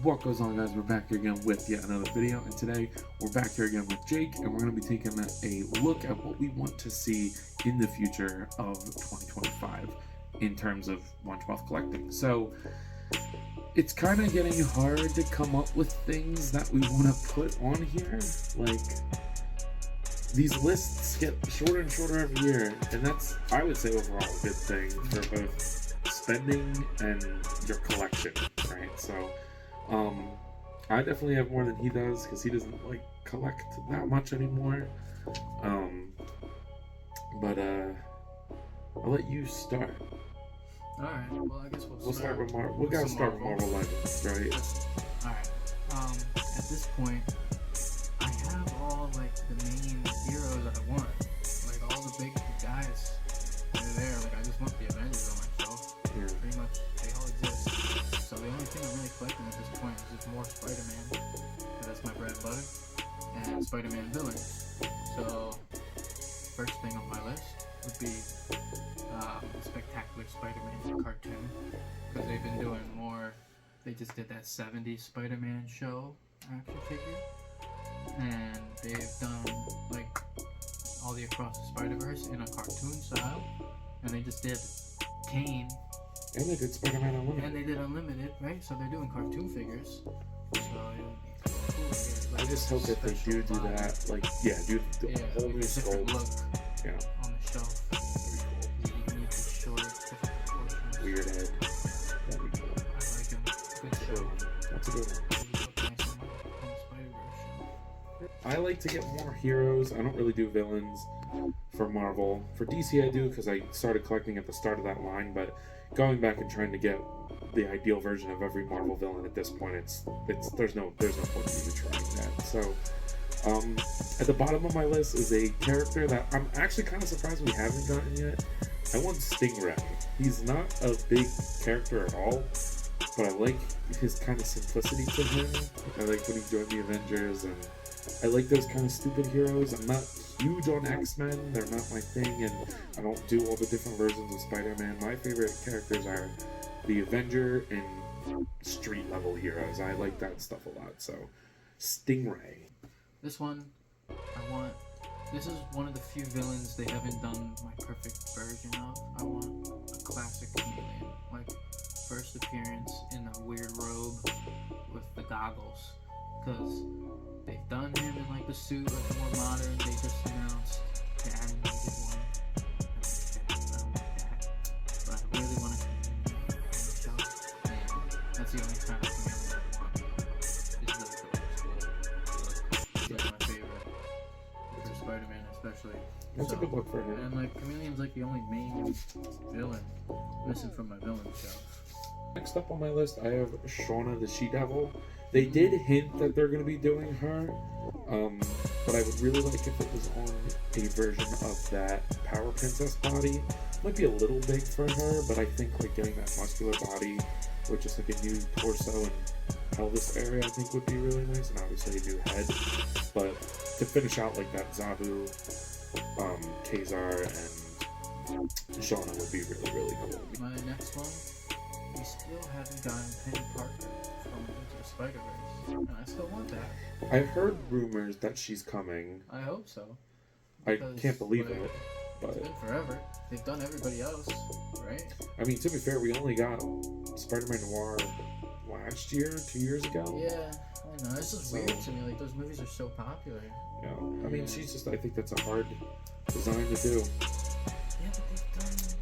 What goes on, guys? We're back here again with yet another video, and today we're back here again with Jake, and we're going to be taking a look at what we want to see in the future of 2025 in terms of 1/12 collecting. So it's kind of getting hard to come up with things that we want to put on here. Like, these lists get shorter and shorter every year, and that's, I would say, overall a good thing for both spending and your collection, right? So I definitely have more than he does because he doesn't like collect that much anymore. But I'll let you start. Alright, well, I guess we'll start with Marvel. We gotta start with Marvel Legends, right? Alright, at this point, I have all, like, the main heroes that I want. Like, all the big guys that are there. Like, I just want the Avengers on my shelf. Yeah. Pretty much, they all exist. So the only thing I'm really collecting at this point is just more Spider-Man, because that's my bread and butter, and Spider-Man villains. So, first thing on my list would be Spectacular Spider-Man cartoon, because they've been doing more. They just did that 70s Spider-Man show action figure, and they've done like all the Across the Spider-Verse in a cartoon style, and they just did Kane, and they did Spider-Man Unlimited, and they did Unlimited, right? So they're doing cartoon figures. So it would be cool to get, like, I just hope that they do that, like, do the whole new different sculpt look on the shelf. Weird head. That'd be cool. I like him. Good show. That's a good one. I like to get more heroes. I don't really do villains for Marvel. For DC I do, because I started collecting at the start of that line, but going back and trying to get the ideal version of every Marvel villain at this point, there's no point in even trying that. So at the bottom of my list is a character that I'm actually kind of surprised we haven't gotten yet. I want Stingray. He's not a big character at all, but I like his kind of simplicity to him. I like when he joined the Avengers, and I like those kind of stupid heroes. I'm not huge on X-Men, they're not my thing, and I don't do all the different versions of Spider-Man. My favorite characters are the Avenger and street level heroes. I like that stuff a lot, so Stingray. This one, this is one of the few villains they haven't done my perfect version of. I want a classic chameleon, like first appearance in a weird robe with the goggles, because they've done him in like the suit, like more modern. They just announced the animated one. I don't like that, but I really want a chameleon on the shelf, and that's the only kind of chameleon I want. It's really cool. It's like my favorite. Spider-Man especially. That's a good look for him. And like Chameleon's like the only main villain missing from my villain shelf. Next up on my list, I have Shauna the She-Devil. They did hint that they're going to be doing her, but I would really like if it was on a version of that Power Princess body. Might be a little big for her, but I think like getting that muscular body with just like a new torso and pelvis area, I think would be really nice, and obviously a new head. But to finish out like that, Zabu, Kazar, and Shauna would be really, really cool. My next one, we still haven't gotten Penny Parker from Into the Spider-Verse, and I still want that. I heard rumors that she's coming. I hope so. I can't believe it, but it's been forever. They've done everybody else, right? I mean, to be fair, we only got Spider-Man Noir last year, 2 years ago. Yeah, I know. It's just weird to me. Like, those movies are so popular. Yeah, I mean, she's just, I think that's a hard design to do. Yeah, but I don't know,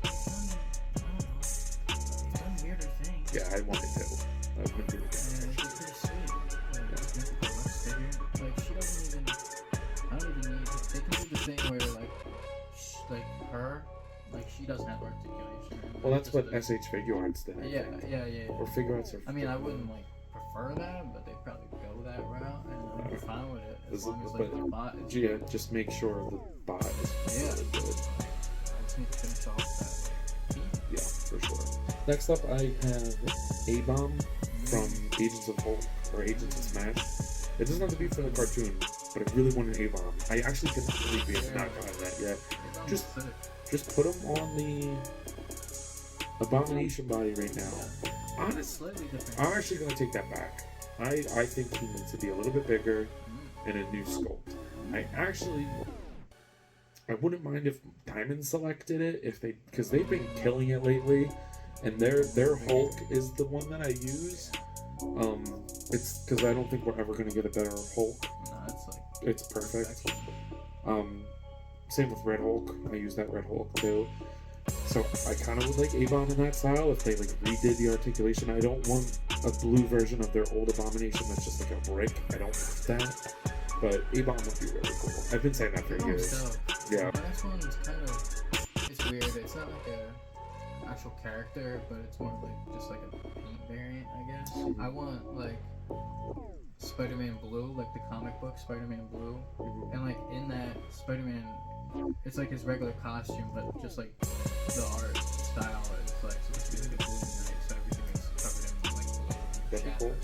they've done weirder things. Yeah, I want it to. I want to do it. And she's pretty sweet. Like, make the less figure. Like, she doesn't even, I don't even need, they can do the thing where, like her, like, she doesn't have articulation. Well, that's what SH Figure Arts did. Yeah. Or Figure Arts are. I mean, I wouldn't, like, prefer that, but they'd probably go that route, and I'd be fine with it, as long as, like, the bot is yeah, just make sure the bot is really good. I just need to finish off that, like, yeah, for sure. Next up, I have A-Bomb from Agents of Hulk, or Agents of Smash. It doesn't have to be from the cartoon, but I really want an A-Bomb. I actually cannot believe we have not gotten that yet. Just put him on the Abomination body right now. Honestly, I'm actually going to take that back. I think he needs to be a little bit bigger and a new sculpt. I wouldn't mind if Diamond selected it because they've been killing it lately, and their Hulk is the one that I use. It's because I don't think we're ever gonna get a better Hulk. No, it's perfect. Same with Red Hulk. I use that Red Hulk too. So I kind of would like Avon in that style if they like redid the articulation. I don't want a blue version of their old Abomination that's just like a brick. I don't want that. But Avon would be really cool. I've been saying that for years. Yeah. The last one is kind of, it's weird. It's not like a actual character, but it's more like just like a paint variant, I guess. Mm-hmm. I want like Spider-Man Blue, like the comic book Spider-Man Blue, and like in that Spider-Man, it's like his regular costume, but just like the art style is like supposed to be like a blue night, so everything is covered in like blue. That'd be cool.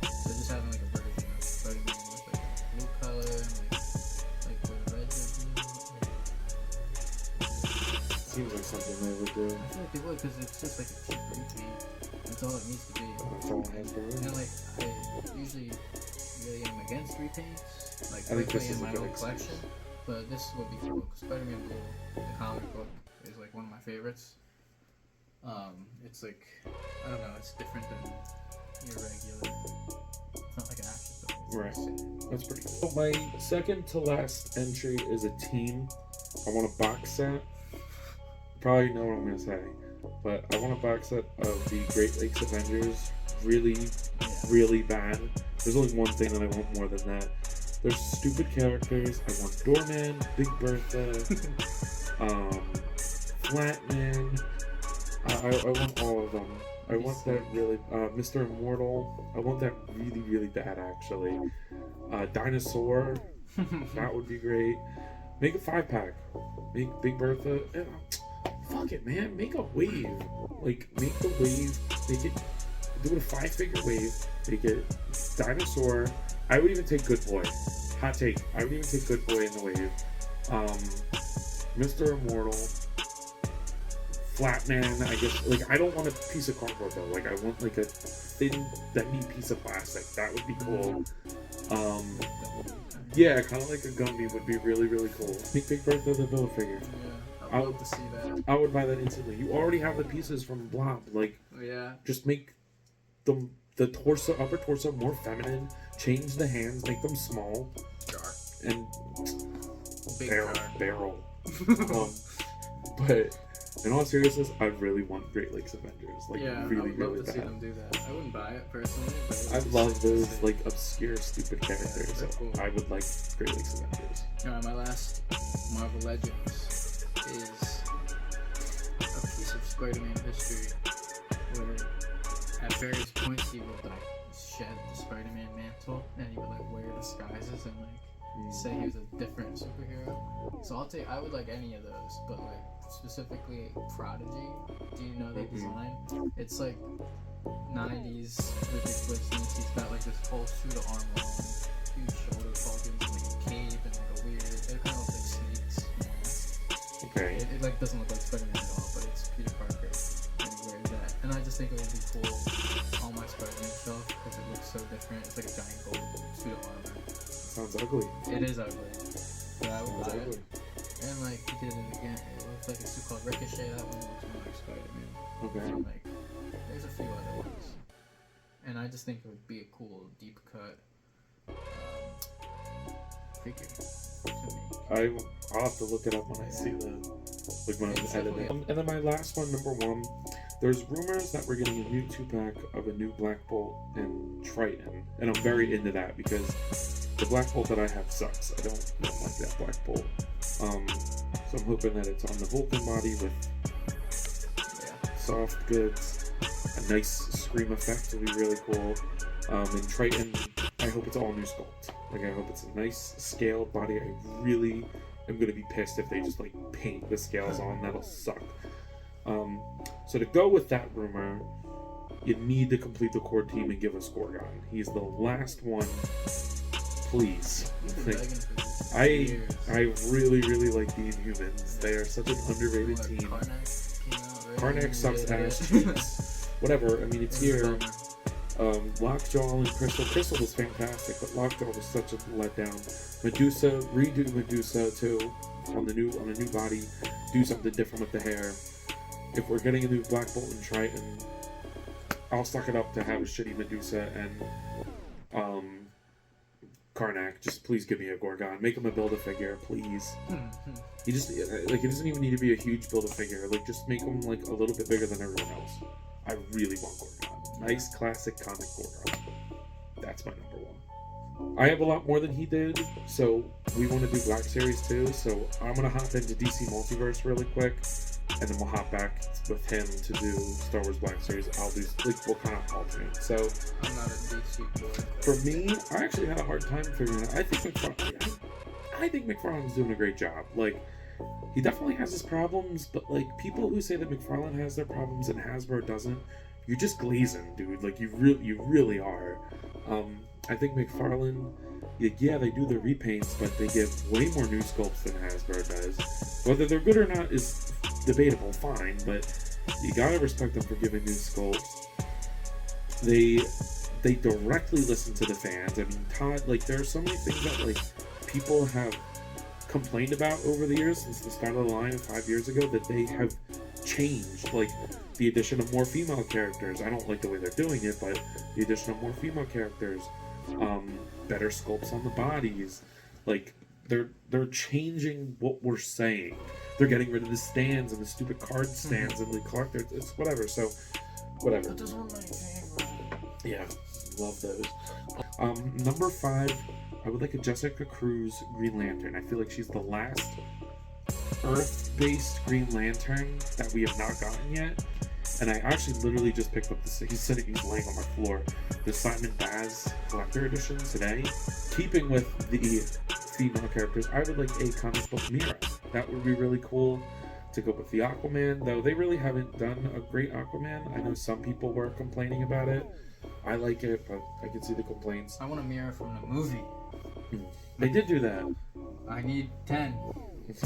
So just having like a version of Spider-Man with like a blue color and like where the reds are blue. Seems like something they would do. I feel like they would because it's just like a cheap repaint. That's all it needs to be. That's all it has to be. And like I usually really am against repaints, like I think this in is a my good own excuse. collection. But this would be cool. Spider-Man Blue, the comic book, is like one of my favorites. It's like, I don't know, it's different than your regular. It's not like an action film. Right. That's pretty cool. So my second to last entry is a team. I want a box set. Probably know what I'm gonna say, but I want a box set of the Great Lakes Avengers. Really bad. There's only one thing that I want more than that. There's stupid characters. I want Doorman, Big Bertha, Flatman. I want all of them. I want that really, Mr. Immortal. I want that really bad actually. Dinosaur. That would be great. Make a 5-pack. Make Big Bertha. Fuck it, man. Make a wave. Like, make the wave. Make it. Do it a 5-figure wave. Make it Dinosaur. I would even take Good Boy. Hot take. I would even take Good Boy in the wave. Mr. Immortal. Flatman, I guess. Like, I don't want a piece of cardboard though. Like, I want like a thin, neat piece of plastic. That would be cool. Yeah, kind of like a Gumby would be really cool. Make Big Bertha the Villa figure. Yeah, I'd love to see that. I would buy that instantly. You already have the pieces from Blob. Like, Yeah. just make them the torso, upper torso, more feminine. Change the hands, make them small, and Big barrel. But in all seriousness, I really want Great Lakes Avengers. Like, yeah, really, I would really love to bad. see them do that. I wouldn't buy it personally, but I love those like obscure, stupid characters. they're So cool. I would like Great Lakes Avengers. Alright, my last Marvel Legends is a piece of Spider-Man history where at various points he would like shed the Spider-Man mantle and he would like wear disguises and like say he was a different superhero. So I would like any of those, but like specifically Prodigy. Do you know that design? It's like 90s ridiculousness. He's got like this whole suit of armor on, huge shoulder plugins, like a cape and like a weird. It kind of looks like snakes. Okay. It like doesn't look like Spider-Man at all, but it's Peter Parker and he wears that. And I just think it would be cool on my Spider-Man shelf because it looks so different. It's like a giant gold suit of armor. Sounds ugly. It is ugly, but I would buy Sounds ugly. it. And like he did it again. It looks like a suit called Ricochet. That one looks more like Spider-Man. Okay. And like there's a few other ones. And I just think it would be a cool deep cut figure to me. I'll have to look it up when I see the when I'm editing. And then my last one, number 1. There's rumors that we're getting a new 2-pack of a new Black Bolt and Triton, and I'm very into that because the Black Bolt that I have sucks. I don't like that Black Bolt. So I'm hoping that it's on the Vulcan body with soft goods. A nice scream effect would be really cool. And Triton, I hope it's all new sculpt. Like, I hope it's a nice scaled body. I really am gonna be pissed if they just like paint the scales on. That'll suck. So to go with that rumor, you need to complete the core team and give us Gorgon. He's the last one. Please. I really like the Inhumans. They are such an underrated team. Karnak sucks ass cheeks. Whatever. I mean, it's here. Lockjaw and Crystal. Crystal was fantastic, but Lockjaw was such a letdown. Medusa, redo Medusa too on a new body. Do something different with the hair. If we're getting a new Black Bolt and Triton, I'll suck it up to have a shitty Medusa and Karnak. Just please give me a Gorgon. Make him a Build-A-Figure, please. He just like it doesn't even need to be a huge Build-A-Figure. Like just make him like a little bit bigger than everyone else. I really want Gorgon. Nice classic comic Gorgon. That's my number one. I have a lot more than he did, so we want to do Black Series too. So I'm gonna hop into DC Multiverse really quick, and then we'll hop back with him to do Star Wars Black Series. I'll do we'll kind of alternate. So I'm not a DC boy. for me, I actually had a hard time figuring it out. I think McFarlane's doing a great job. Like he definitely has his problems, but like people who say that McFarlane has their problems and Hasbro doesn't, you're just glazing, dude. Like you really are. I think McFarlane, yeah, they do the repaints, but they give way more new sculpts than Hasbro does. Whether they're good or not is debatable, fine, but you gotta respect them for giving new sculpts. They directly listen to the fans. I mean, Todd, like there are so many things that like people have complained about over the years since the start of the line 5 years ago that they have changed, like the addition of more female characters. I don't like the way they're doing it, but the addition of more female characters, better sculpts on the bodies, like they're changing what we're saying. They're getting rid of the stands and the stupid card stands and the collectors. It's whatever. So whatever. That was one of my favorite. Yeah, love those. Number 5, I would like a Jessica Cruz Green Lantern. I feel like she's the last Earth-based Green Lantern that we have not gotten yet. And I actually literally just picked up this. He's laying on my floor. The Simon Baz Collector Edition today. Keeping with the female characters, I would like a comic book Mira. That would be really cool to go with the Aquaman, though they really haven't done a great Aquaman. I know some people were complaining about it. I like it, but I can see the complaints. I want a mirror from the movie. They did do that. I need 10.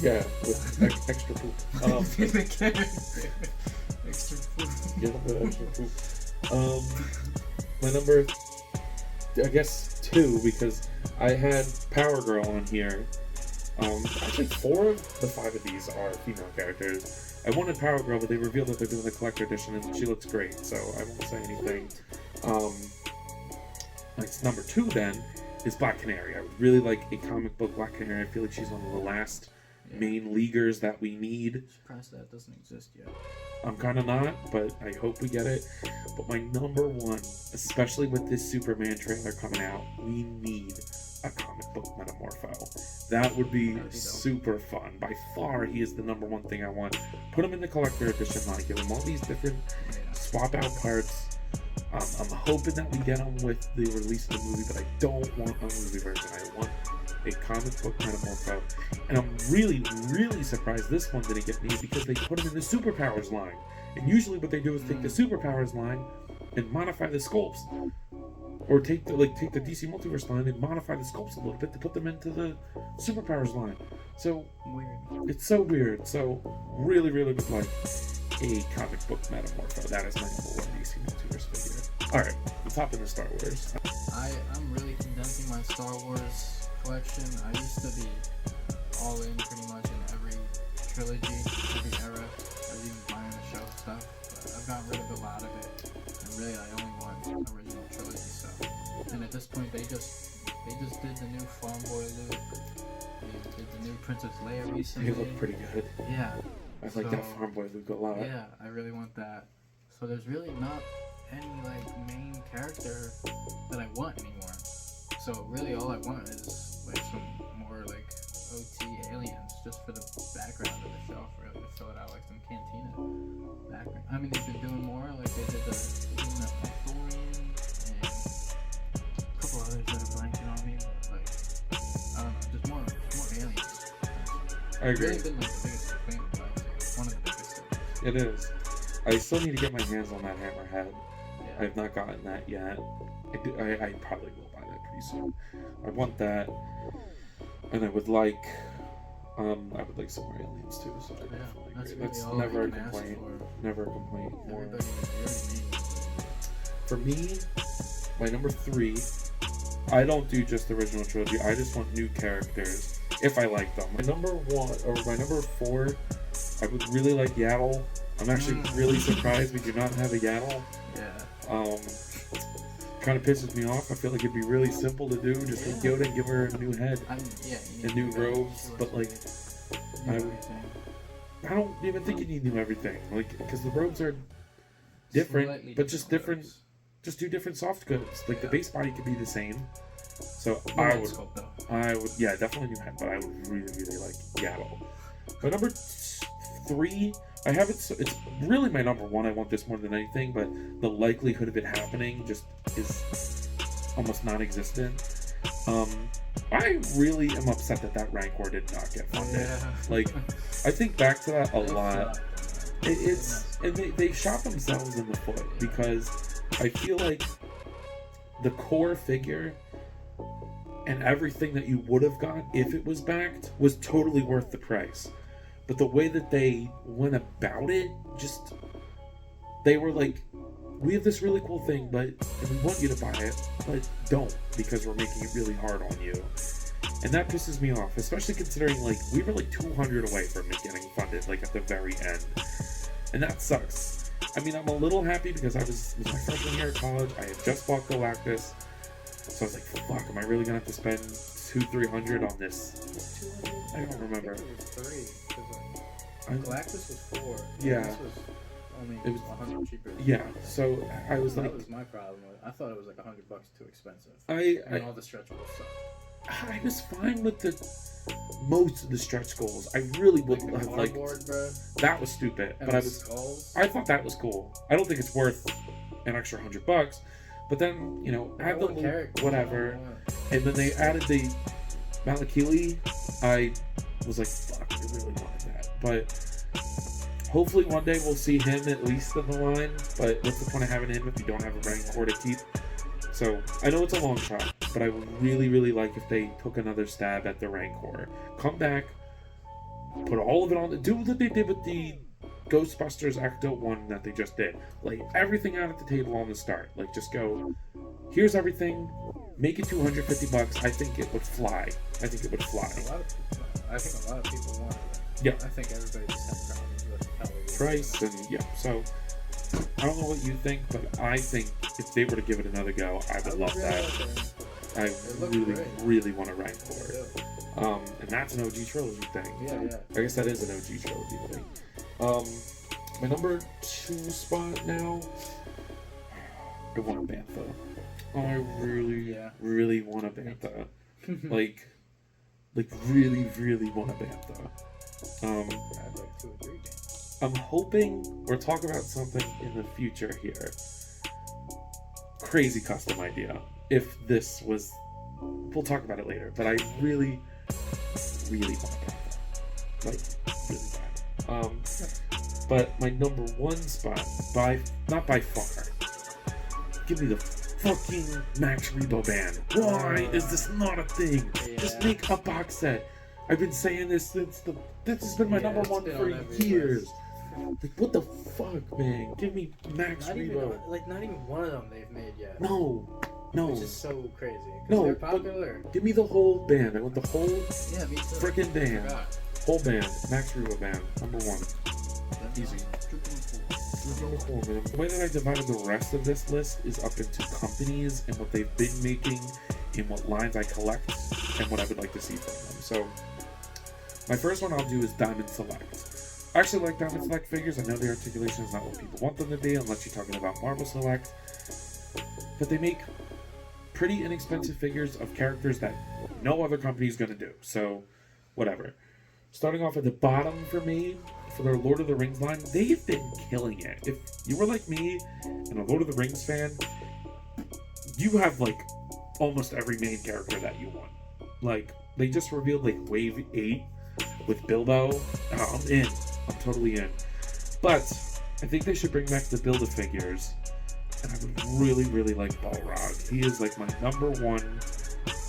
Yeah, with extra poop. Extra poop. Yeah, the extra poop. My number, I guess 2, because I had Power Girl on here. Actually 4 of the 5 of these are female characters. I wanted Power Girl, but they revealed that they're doing the collector edition, and she looks great, so I won't say anything. Like number 2 then is Black Canary. I would really like a comic book Black Canary. I feel like she's one of the last main leaguers that we need. Surprised that doesn't exist yet. I'm kind of not, but I hope we get it. But my number 1, especially with this Superman trailer coming out, we need a comic book Metamorpho. That would be super fun. By far, he is the number 1 thing I want. Put him in the collector edition line. Give him all these different swap out parts. I'm hoping that we get him with the release of the movie, but I don't want a movie version. I want a comic book Metamorpho. And I'm really, really surprised this one didn't get made because they put him in the Superpowers line. And usually what they do is take the Superpowers line and modify the sculpts. Or take the DC Multiverse line and modify the sculpts a little bit to put them into the Superpowers line. So weird. It's so weird. So really, really would like a comic book Metamorpho. That is my number 1 DC Multiverse figure. Alright, let's hop into Star Wars. I'm really condensing my Star Wars collection. I used to be all in pretty much in every trilogy, every era. I was even buying the show stuff, but I've gotten rid of a lot of it. And really, I only want original trilogy stuff. And at this point, they just did the new Farm Boy Luke. They did the new Princess Leia recently. They look pretty good. Yeah. I like that Farm Boy Luke a lot. Yeah, I really want that. So there's really not any like main character that I want anymore. So really all I want is like some more like OT aliens just for the background of the shelf, really, to fill it out like some Cantina background. I mean, they've been doing more, like they did the Thorian and a couple others that are blanking on me, but like, I don't know, just more aliens. I agree. It's really been like the biggest thing of Black Series, one of the biggest things. It is. I still need to get my hands on that Hammerhead. Yeah. I have not gotten that yet. I probably will buy that pretty soon. I want that, and I would like some more aliens too. So I definitely agree. Really That's all never a I can ask complaint. for. Never a complaint. Everybody already made it. For me, my number 3, I don't do just the original trilogy. I just want new characters if I like them. My number 4, I would really like Yaddle. I'm actually really surprised we do not have a Yaddle. Yeah. Kind of pisses me off. I feel like it'd be really simple to do. Just take Yoda and give her a new head and new robes. But like, I don't even think you need new everything. Like, because the robes are different, but just different. Just do different soft goods. Like the base body could be the same. So I would, yeah, definitely new head. But I would really like Yaddle. But number 3, I have it. It's really my number 1. I want this more than anything, but the likelihood of it happening just is almost non-existent. I really am upset that Rancor did not get funded. Yeah. Like, I think back to that a lot. And they shot themselves in the foot, because I feel like the core figure and everything that you would have got if it was backed was totally worth the price. But the way that they went about it, just, they were like, we have this really cool thing, and we want you to buy it, but don't, because we're making it really hard on you. And that pisses me off, especially considering, like, we were like 200 away from it getting funded, like, at the very end. And that sucks. I mean, I'm a little happy because it was my freshman year of college. I had just bought Galactus. So I was like, fuck, am I really going to have to spend $200-300 on this? I don't remember. I think it was 3. Galactus was 4. Yeah. This was only it was 100 cheaper. Yeah, so I was like... That was my problem. I thought it was like $100 too expensive. And all the stretchable stuff. I was fine with most of the stretch goals. I really would have liked... Bro. That was stupid. And but I thought that was cool. I don't think it's worth an extra $100. But then, you know, add the whatever. And then they added the Malakili. I was like, fuck, I really wanted that. But hopefully one day we'll see him at least in the line. But what's the point of having him if you don't have a Rancor to keep? So I know it's a long shot, but I would really like if they took another stab at the Rancor. Come back, put all of it on. Do what they did with the Ghostbusters Ecto 1 that they just did. Lay everything out at the table on the start. Like, just go, here's everything, make it $250. I think it would fly. I think it would fly. I think a lot of people want it. Yeah. I think everybody just had problems with how price and yeah. So I don't know what you think, but I think if they were to give it another go, I would love that. I really want a Rancor. And that's an OG trilogy thing. Yeah. I guess that is an OG trilogy thing. My number 2 spot now, I want a Bantha. I really want a Bantha. like really want a Bantha. I'd like 2 or 3 games. I'm hoping we're talking about something in the future here. Crazy custom idea. If this was, we'll talk about it later. But I really want a Bantha. Like, really bad. But my number 1 spot, not by far, give me the fucking Max Rebo band. Why is this not a thing? Yeah. Just make a box set. I've been saying this since this has been my number 1 for years. Like, what the fuck, man? Give me Max Rebo. Not even one of them they've made yet. No. Which is so crazy. No, they're popular. Give me the whole band. I want the whole me too. freaking band. Whole band. Max Rebo band. Number 1. Easy. The way that I divided the rest of this list is up into companies and what they've been making, and what lines I collect, and what I would like to see from them. So, my first one I'll do is Diamond Select. I actually like Diamond Select figures. I know the articulation is not what people want them to be, unless you're talking about Marvel Select. But they make pretty inexpensive figures of characters that no other company is going to do. So, whatever. Starting off at the bottom for me, for their Lord of the Rings line, they've been killing it. If you were like me and a Lord of the Rings fan, you have like almost every main character that you want. Like, they just revealed like Wave 8 with Bilbo. I'm in. I'm totally in. But I think they should bring back the Build-A-Figures. And I would really like Balrog. He is like my number 1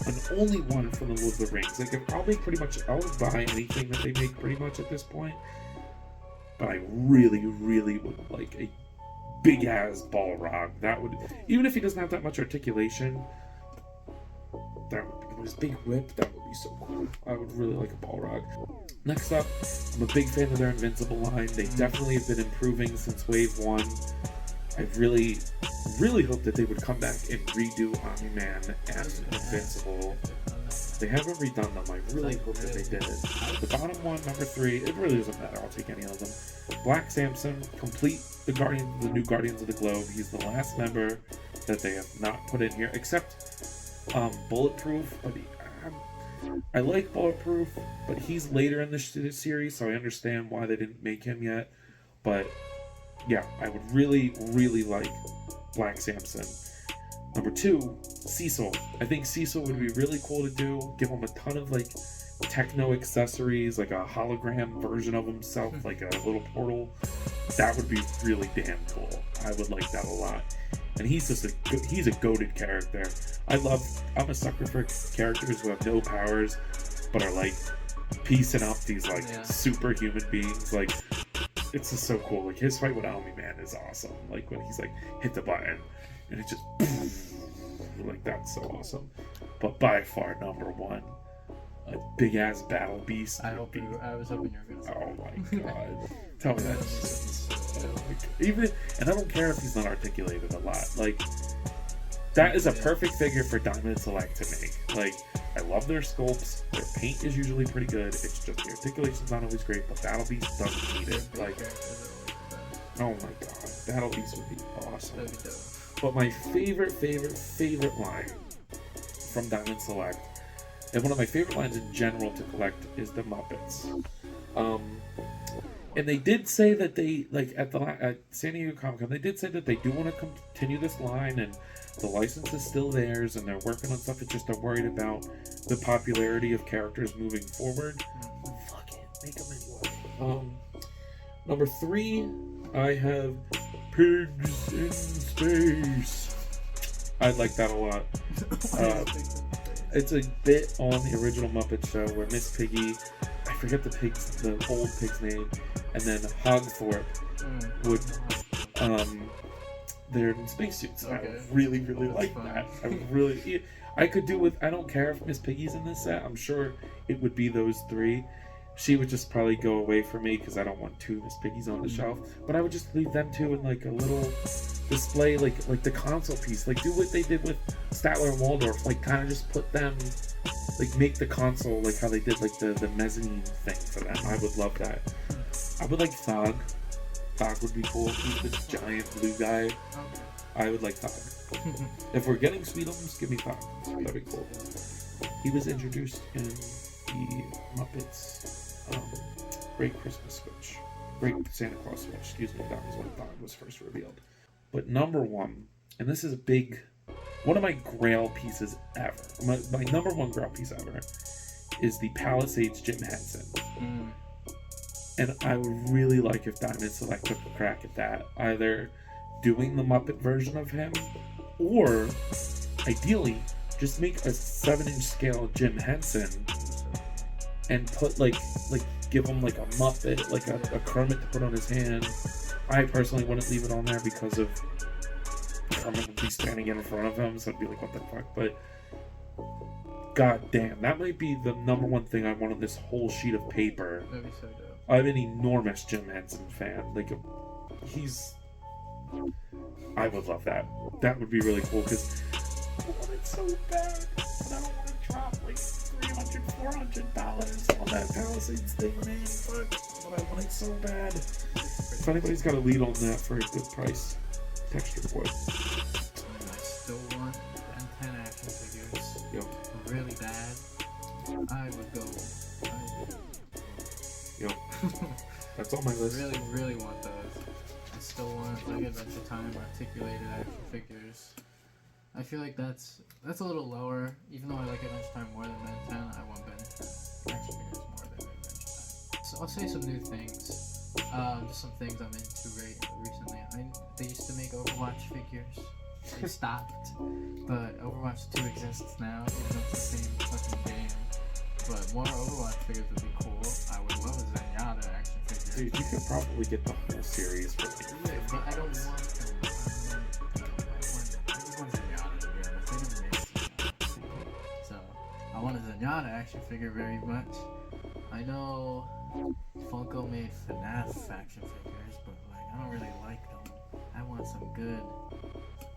and only one from the Lord of the Rings. They could probably I would buy anything that they make pretty much at this point. But I really would like a big ass Balrog. That would, even if he doesn't have that much articulation, that would be his big whip. That would be so cool. I would really like a Balrog. Next up, I'm a big fan of their Invincible line. They definitely have been improving since Wave 1. I really, really hope that they would come back and redo Omni-Man as Invincible. They haven't redone them. I really hope that they did. The bottom one, number 3, it really doesn't matter. I'll take any of them. Black Samson, complete the new Guardians of the Globe. He's the last member that they have not put in here, except Bulletproof. But I like Bulletproof, but he's later in this series, so I understand why they didn't make him yet. But yeah, I would really, really like Black Samson. Number 2, Cecil. I think Cecil would be really cool to do. Give him a ton of like techno accessories, like a hologram version of himself, like a little portal. That would be really damn cool. I would like that a lot. And he's just he's a goated character. I'm a sucker for characters who have no powers, but are like piecing up these like superhuman beings. Like, it's just so cool. Like, his fight with Omni-Man is awesome. Like, when he's like hit the button and it just like, that's so awesome. But by far number 1, a big ass battle beast. I was hoping you were gonna say. Oh my god! Tell me that. Even, and I don't care if he's not articulated a lot. Like, that is a perfect figure for Diamond Select to make. Like, I love their sculpts. Their paint is usually pretty good. It's just the articulation's not always great, but Battle Beast doesn't need it. Like, oh my god, Battle Beast would be awesome. But my favorite line from Diamond Select, and one of my favorite lines in general to collect, is the Muppets. And they did say that they, like, at San Diego Comic-Con, they did say that they do want to continue this line, and the license is still theirs, and they're working on stuff. It's just they're worried about the popularity of characters moving forward. Fuck it, make them anyway. Number 3, I have Pigs in Space. I like that a lot. It's a bit on the original Muppet Show where Miss Piggy, I forget the old pig's name, and then Hogthorpe would, they're in spacesuits. Okay. I really, really like that. I could do with, I don't care if Miss Piggy's in this set. I'm sure it would be those 3. She would just probably go away from me because I don't want 2 Miss Piggies on the shelf. But I would just leave them 2 in like a little display, like the console piece. Like, do what they did with Statler and Waldorf. Like, kind of just put them, like, make the console like how they did like the mezzanine thing for them. I would love that. I would like Thog. Thog would be cool. He's this giant blue guy. I would like Thog. If we're getting Sweetums, give me Thog. That'd be cool. He was introduced in the Muppets Great Christmas Switch. Great Santa Claus Switch, excuse me. That was when Thog was first revealed. But number 1, and this is one of my grail pieces ever. My number 1 grail piece ever is the Palisades Jim Henson. And I would really like if Diamond Select took a crack at that. Either doing the Muppet version of him, or ideally, just make a 7-inch scale Jim Henson and put give him like a Muppet, like a Kermit to put on his hand. I personally wouldn't leave it on there because of Kermit would be standing in front of him, so I'd be like, what the fuck? But god damn, that might be the number 1 thing I want on this whole sheet of paper. That'd be so dope. I'm an enormous Jim Henson fan. Like, I would love that. That would be really cool, because I want it so bad, but I don't want to drop like $300-$400 on that Palisades thing, man. But I want it so bad. If anybody's got a lead on that for a good price, text your boy. I still want Ben 10 action figures. Yep. Really bad. I would go. Yep. That's on my list. Really, really want those. I still want like Adventure Time articulated action figures. I feel like that's a little lower. Even though I like Adventure Time more than Ben 10, I want Ben 10 action figures more than Adventure Time. So I'll say some new things. Just some things I'm into recently. They used to make Overwatch figures. They stopped, but Overwatch 2 exists now, even though it's the same fucking game. But more Overwatch figures would be cool. I would love a Zenyatta action figure. Dude, you could probably get the whole series for but I don't want them. want a Zenyatta action figure very much. I know Funko made FNAF action figures, but like I don't really like them. I want some good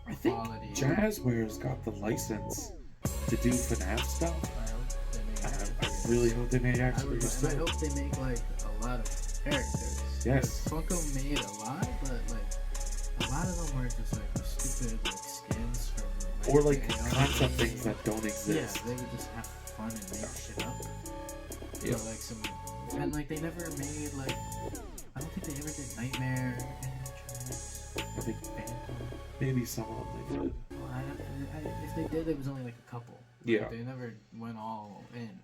I think quality. Jazzware's got the license to do FNAF stuff. I hope they make action I figures. really hope they make action And figures I too. hope they make like a lot of characters. Yes. 'Cause Funko made a lot, but like a lot of them were just like stupid like skins from Or like the AR concept game. things that don't Yeah, exist. they would just have fun and make shit up. Yeah. So, like some, and like they never made like, I don't think they ever did Nightmare Animatronics. I think Phantom. maybe some of them they did. Well, if they did, it was only like a couple. Yeah. Like, they never went all in.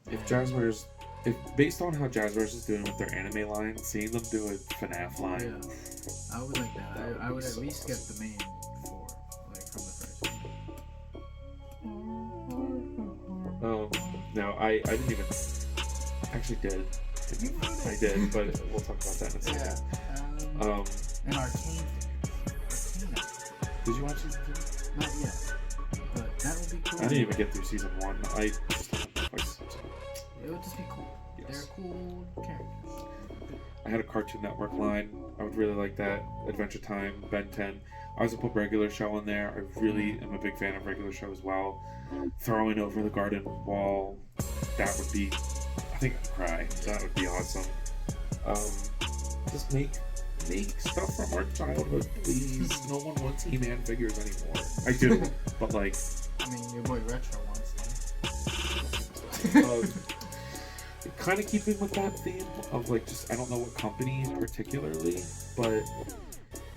If And- Jazzware's, if based on how Jazzware's is doing with their anime line, seeing them do a FNAF line, Yeah, I would like that. I would at least get the main four, like from the first one. No, I didn't even. Actually, did. I did, but we'll talk about that in a second. Yeah. And Arcane figures. Arcane action. Did you watch season 2? Not yet, but that would be cool. I didn't even get through season 1. I just don't have Netflix, so. It would just be cool. Yes. They're cool characters. I had a Cartoon Network line. I would really like that. Adventure Time, Ben 10. I also put Regular Show on there. I really am a big fan of Regular Show as well. Throwing over the garden wall. That would be... I think I'd cry. That would be awesome. Just make stuff from our childhood, please. No one wants He-Man figures anymore. I do, but like... I mean, your boy Retro wants them. Kind of keeping with that theme of like just I don't know what company particularly, but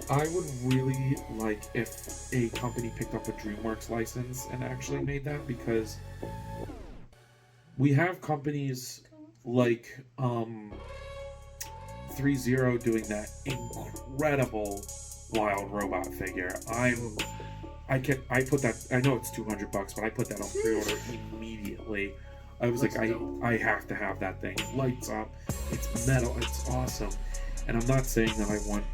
I would really like if a company picked up a DreamWorks license and actually made that, because we have companies like 3-0 doing that incredible Wild Robot figure. I put that, I know it's $200, but I put that on pre-order immediately. I was like, I have to have that thing. It lights up. It's metal. It's awesome. And I'm not saying that I want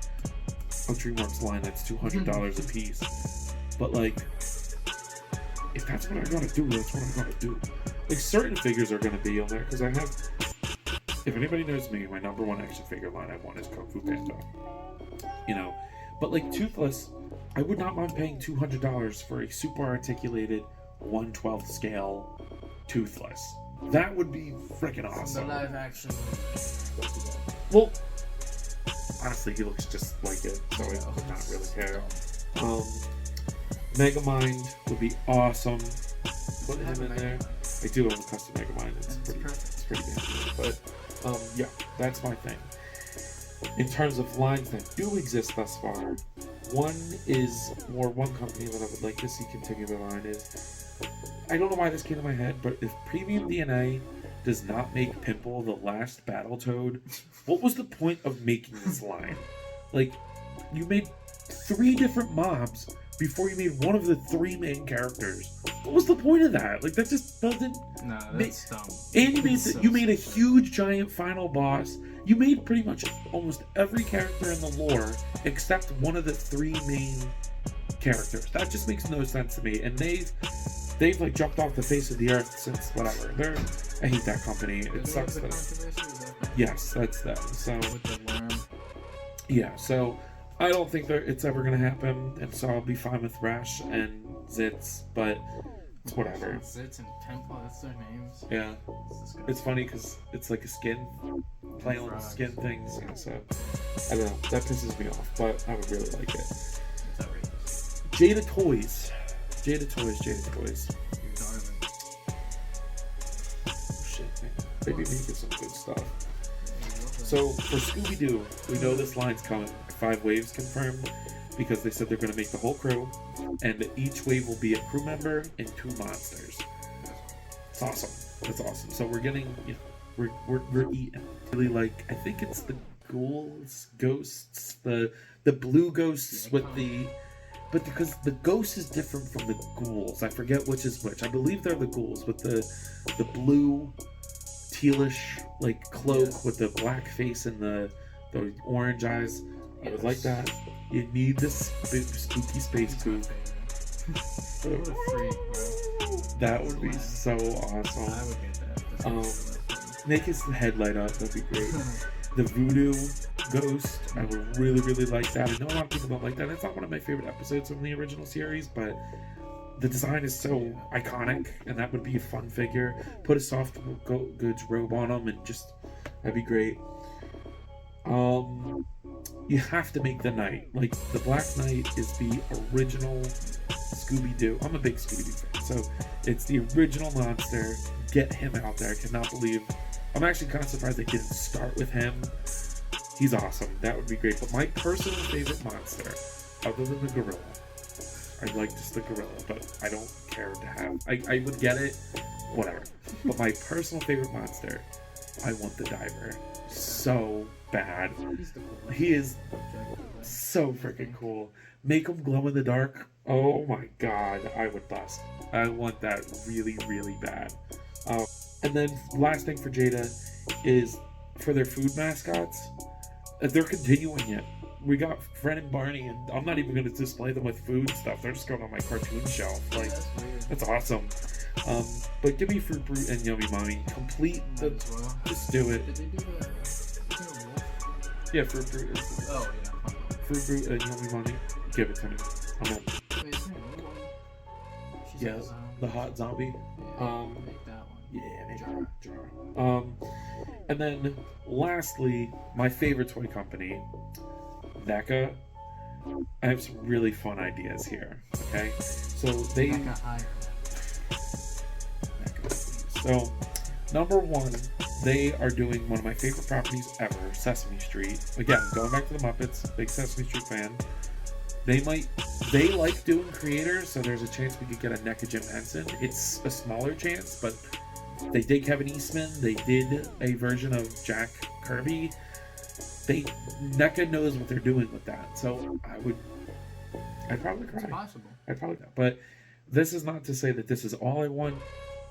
a DreamWorks line that's $200 a piece. But like, if that's what I gotta do, that's what I gotta do. Like, certain figures are gonna be on there, because I have, if anybody knows me, my number one action figure line I want is Kung Fu Panda. You know? But like Toothless, I would not mind paying $200 for a super articulated 1/12 scale Toothless. That would be freaking awesome. The live action. Well, honestly, he looks just like it, so I would not really care. Megamind would be awesome. Put him in there. I do have a custom Megamind. It's pretty good. But yeah, that's my thing. In terms of lines that do exist thus far, one company that I would like to see continue the line is, I don't know why this came to my head, but if Premium DNA does not make Pimple the last Battletoad, what was the point of making this line? Like, you made 3 different mobs before you made one of the 3 main characters. What was the point of that? Like, that just doesn't... Nah, that's dumb. And you made a huge giant final boss. You made pretty much almost every character in the lore except one of the 3 main characters. That just makes no sense to me. And they've like jumped off the face of the earth since whatever. I hate that company. It sucks that. Yes, that's them. So with the worm. Yeah, so I don't think that it's ever gonna happen, and so I'll be fine with Rash and Zitz, but it's whatever. Zitz and Temple, that's their names. Yeah, it's funny because it's like a skin play on skin things. Yeah, so I don't know. That pisses me off, but I would really like it. It's outrageous. Jada Toys. Jada Toys. Your darling. Shit, man. They be making some good stuff. So for Scooby-Doo, we know this line's coming. 5 waves confirmed, because they said they're going to make the whole crew, and each wave will be a crew member and 2 monsters. It's awesome. That's awesome. So we're getting, we're eating. Really, like, I think it's the ghosts, the blue ghosts with the, but because the ghost is different from the ghouls. I forget which is which. I believe they're the ghouls with the blue tealish like cloak with the black face and the orange eyes. I would like that. You need this spooky space goo. What a freak, bro. That would be so I awesome. would get that. That's Um, what I would Make his head light up. That'd be great. The voodoo ghost, I would really, really like that. I know a lot of people don't like that. It's not one of my favorite episodes from the original series, but the design is so iconic, and that would be a fun figure. Put a soft goods robe on him, and just that'd be great. You have to make the Knight. Like, the Black Knight is the original Scooby-Doo. I'm a big Scooby-Doo fan, so it's the original monster. Get him out there. I cannot believe. I'm actually kind of surprised they didn't start with him. He's awesome. That would be great. But my personal favorite monster, other than the gorilla, I like just the gorilla, but I don't care to have. I would get it, whatever. But my personal favorite monster, I want the diver. So bad. He's the cool one. He is so freaking cool. Make him glow in the dark. Oh my god, I would bust. I want that really, really bad. And then last thing for Jada is for their food mascots. They're continuing it. We got Fred and Barney, and I'm not even going to display them with food stuff. They're just going on my cartoon shelf. Like, That's weird. that's awesome. But give me Fruit Brute and Yummy Mommy. Complete the. Might as well. Just do it. Did they do a wolf? Yeah, Fruit Brute. Oh, yeah. Fruit Brute and Yummy Mommy. Give it to me. I'm in. Wait, is there a new one? She's Yeah, like a zombie. the hot zombie. Yeah, make that one. Yeah, maybe. And then lastly, my favorite toy company, NECA. I have some really fun ideas here. Okay, so they. NECA Iron. So, number one, they are doing one of my favorite properties ever, Sesame Street. Again, going back to the Muppets, big Sesame Street fan. They like doing creators, so there's a chance we could get a NECA Jim Henson. It's a smaller chance, but they did Kevin Eastman. They did a version of Jack Kirby. NECA knows what they're doing with that. So I'd probably cry. It's possible. I'd probably cry. But this is not to say that this is all I want.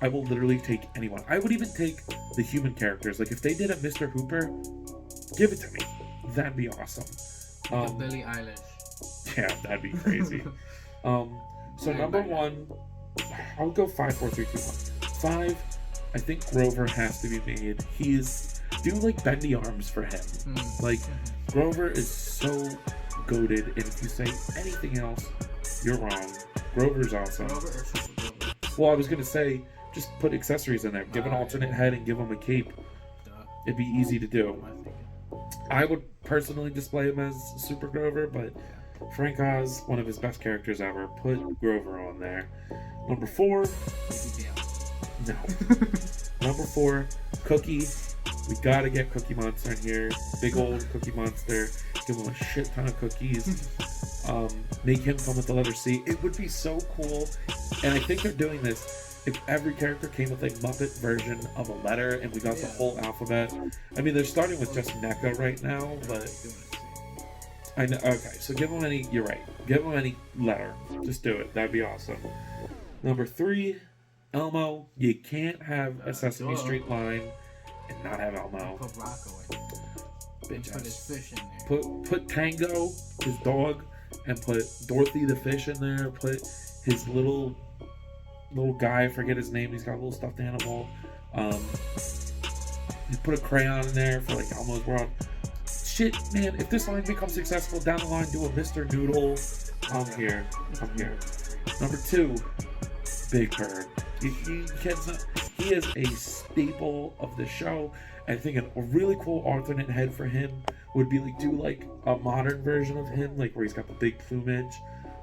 I will literally take anyone. I would even take the human characters. Like, if they did a Mr. Hooper, give it to me. That'd be awesome. Billie Eilish. Yeah, that'd be crazy. So number one, I'll go 5, 4, 3, 2, 1. 5, I think Grover has to be made. Do like bendy arms for him. Like, Grover is so goated, and if you say anything else, you're wrong. Grover's awesome. Grover or Super Grover? Well, I was gonna say, just put accessories in there. Give an alternate head and give him a cape. Duh. It'd be easy to do. What am I thinking? I would personally display him as Super Grover, but Frank Oz, one of his best characters ever, put Grover on there. Number 4, no. Number 4, Cookie. We gotta get Cookie Monster in here. Big old Cookie Monster. Give him a shit ton of cookies. Make him come with the letter C. It would be so cool. And I think they're doing this. If every character came with a Muppet version of a letter and we got the whole alphabet. I mean, they're starting with just NECA right now, but I know. Okay, so give them any. You're right. Give them any letter. Just do it. That'd be awesome. Number 3, Elmo. You can't have a Sesame Street line and not have Elmo. Put Rocco in there. Bitch Put his ass. fish in there. Put Tango, his dog, and put Dorothy the fish in there. Put his little guy. I forget his name. He's got a little stuffed animal. You put a crayon in there for like Elmo's World. Shit, man, if this line becomes successful down the line, do a Mr. Noodle. I'm here. Number 2, Big Bird. He is a staple of the show. I think a really cool alternate head for him would be like, do like a modern version of him, like where he's got the big plumage.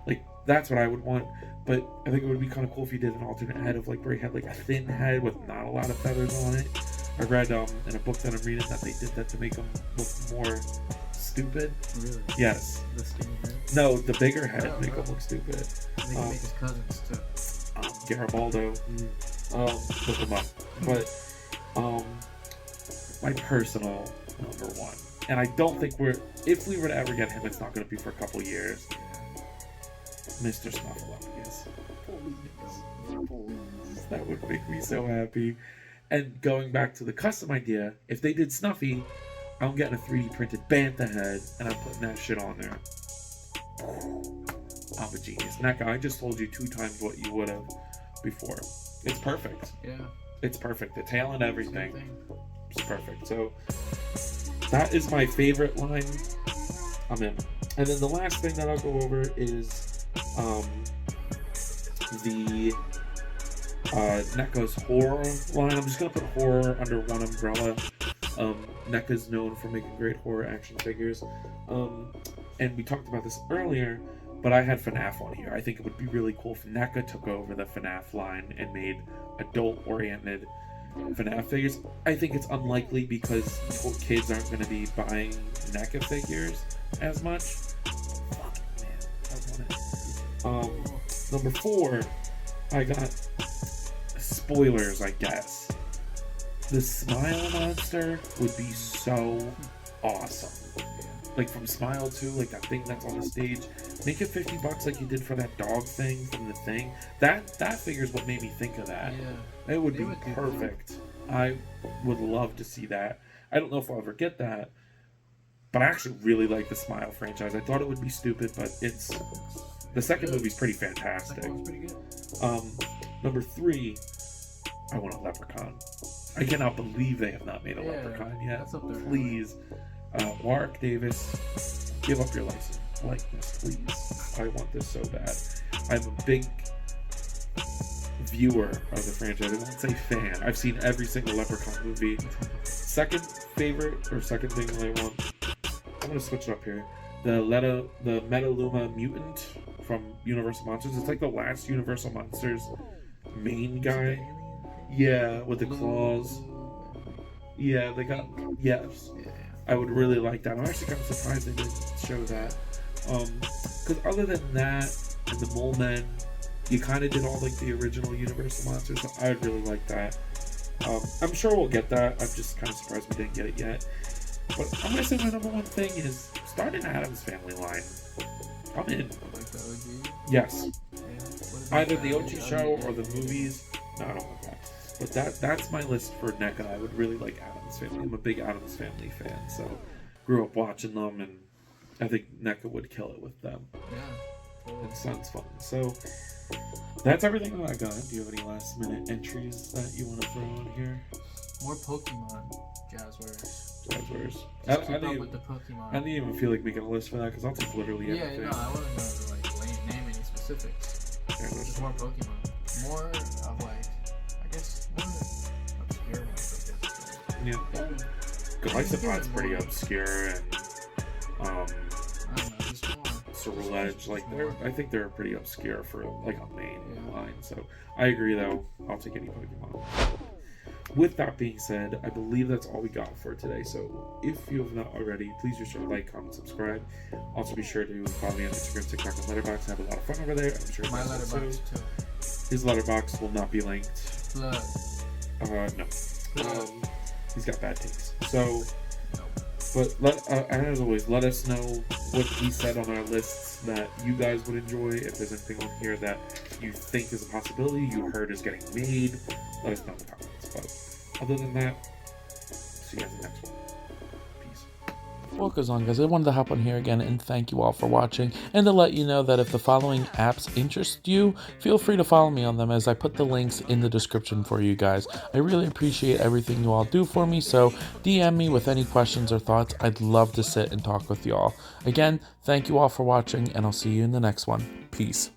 Like, that's what I would want. But I think it would be kind of cool if you did an alternate head of like where he had like a thin head with not a lot of feathers on it. I read in a book that I'm reading that they did that to make him look more stupid. Really? Yes. The skinny head? No, the bigger head Oh, make really? him look stupid. They can make his cousins too. Garibaldo. Look him up. But my personal number 1, and I don't think if we were to ever get him, it's not going to be for a couple years. Mr. Snuffleupagus. Please. That would make me so happy. And going back to the custom idea, if they did Snuffy, I'm getting a 3D printed Bantha head, and I'm putting that shit on there. I'm a genius. NECA, I just told you 2 times what you would have before. It's perfect. Yeah. It's perfect. The tail and everything. Same thing. It's perfect. So that is my favorite line. I'm in. And then the last thing that I'll go over is the NECA's horror line. I'm just gonna put horror under one umbrella. NECA's known for making great horror action figures. And we talked about this earlier, but I had FNAF on here. I think it would be really cool if NECA took over the FNAF line and made adult-oriented FNAF figures. I think it's unlikely because kids aren't going to be buying NECA figures as much. Fuck it, man. I want it. Number 4, I got spoilers, I guess. The Smile Monster would be so awesome. Like from Smile 2, like that thing that's on the stage. Make it $50 like you did for that dog thing from The Thing. That figure is what made me think of that. Yeah. It would be perfect. I would love to see that. I don't know if I'll ever get that, but I actually really like the Smile franchise. I thought it would be stupid, but it's the second movie's pretty fantastic. Pretty good. Number 3, I want a Leprechaun. I cannot believe they have not made a Leprechaun yet. That's up there. Please, Warwick Davis, give up your likeness, please. I want this so bad. I'm a big viewer of the franchise. I won't say fan. I've seen every single Leprechaun movie. Second favorite or second thing that I want. I'm gonna switch it up here. The Metaluma Mutant from Universal Monsters. It's like the last Universal Monsters main guy. Yeah, with the claws. Yeah, they got. Yes. I would really like that. I'm actually kind of surprised they didn't show that. Because other than that, and the Mole Men, you kind of did all like the original Universal Monsters. So I would really like that. I'm sure we'll get that. I'm just kind of surprised we didn't get it yet. But I'm gonna say my number one thing is start an Addams Family line. I'm in. Like the OG? Yes. Yeah. Either the OG show or the movies. No, I don't want that. But that's my list for NECA. I would really like Addams Family. I'm a big Addams Family fan, so grew up watching them, and I think NECA would kill it with them. Yeah. It sounds fun. So that's everything that I got. Do you have any last minute entries that you want to throw on here? More Pokemon Jazzwares. Jazzwares. Just keep up with the Pokemon. I didn't even feel like making a list for that because I'll take literally everything. Yeah, no, I wasn't going to like name any specifics. Just more Pokemon. More of like, I guess, more obscure ones, I guess. Yeah. Glyphosat's pretty obscure, and I don't know, just more. Ceruledge, like I think they're pretty obscure for like a main line. So I agree though. I'll take any Pokemon. With that being said, I believe that's all we got for today. So if you have not already, please be sure to like, comment, subscribe. Also be sure to follow me on Instagram, TikTok, and Letterboxd. I have a lot of fun over there. I'm sure My Letterboxd too. His Letterboxd will not be linked. Blood. No. He's got bad takes. So, but and as always, let us know what he said on our lists that you guys would enjoy. If there's anything on here that you think is a possibility, you heard is getting made, let us know in the comments. But other than that, see you guys in the next one. Peace. What goes on, guys? I wanted to hop on here again and thank you all for watching, and to let you know that if the following apps interest you, feel free to follow me on them as I put the links in the description for you guys. I really appreciate everything you all do for me, so DM me with any questions or thoughts. I'd love to sit and talk with you all. Again, thank you all for watching, and I'll see you in the next one. Peace.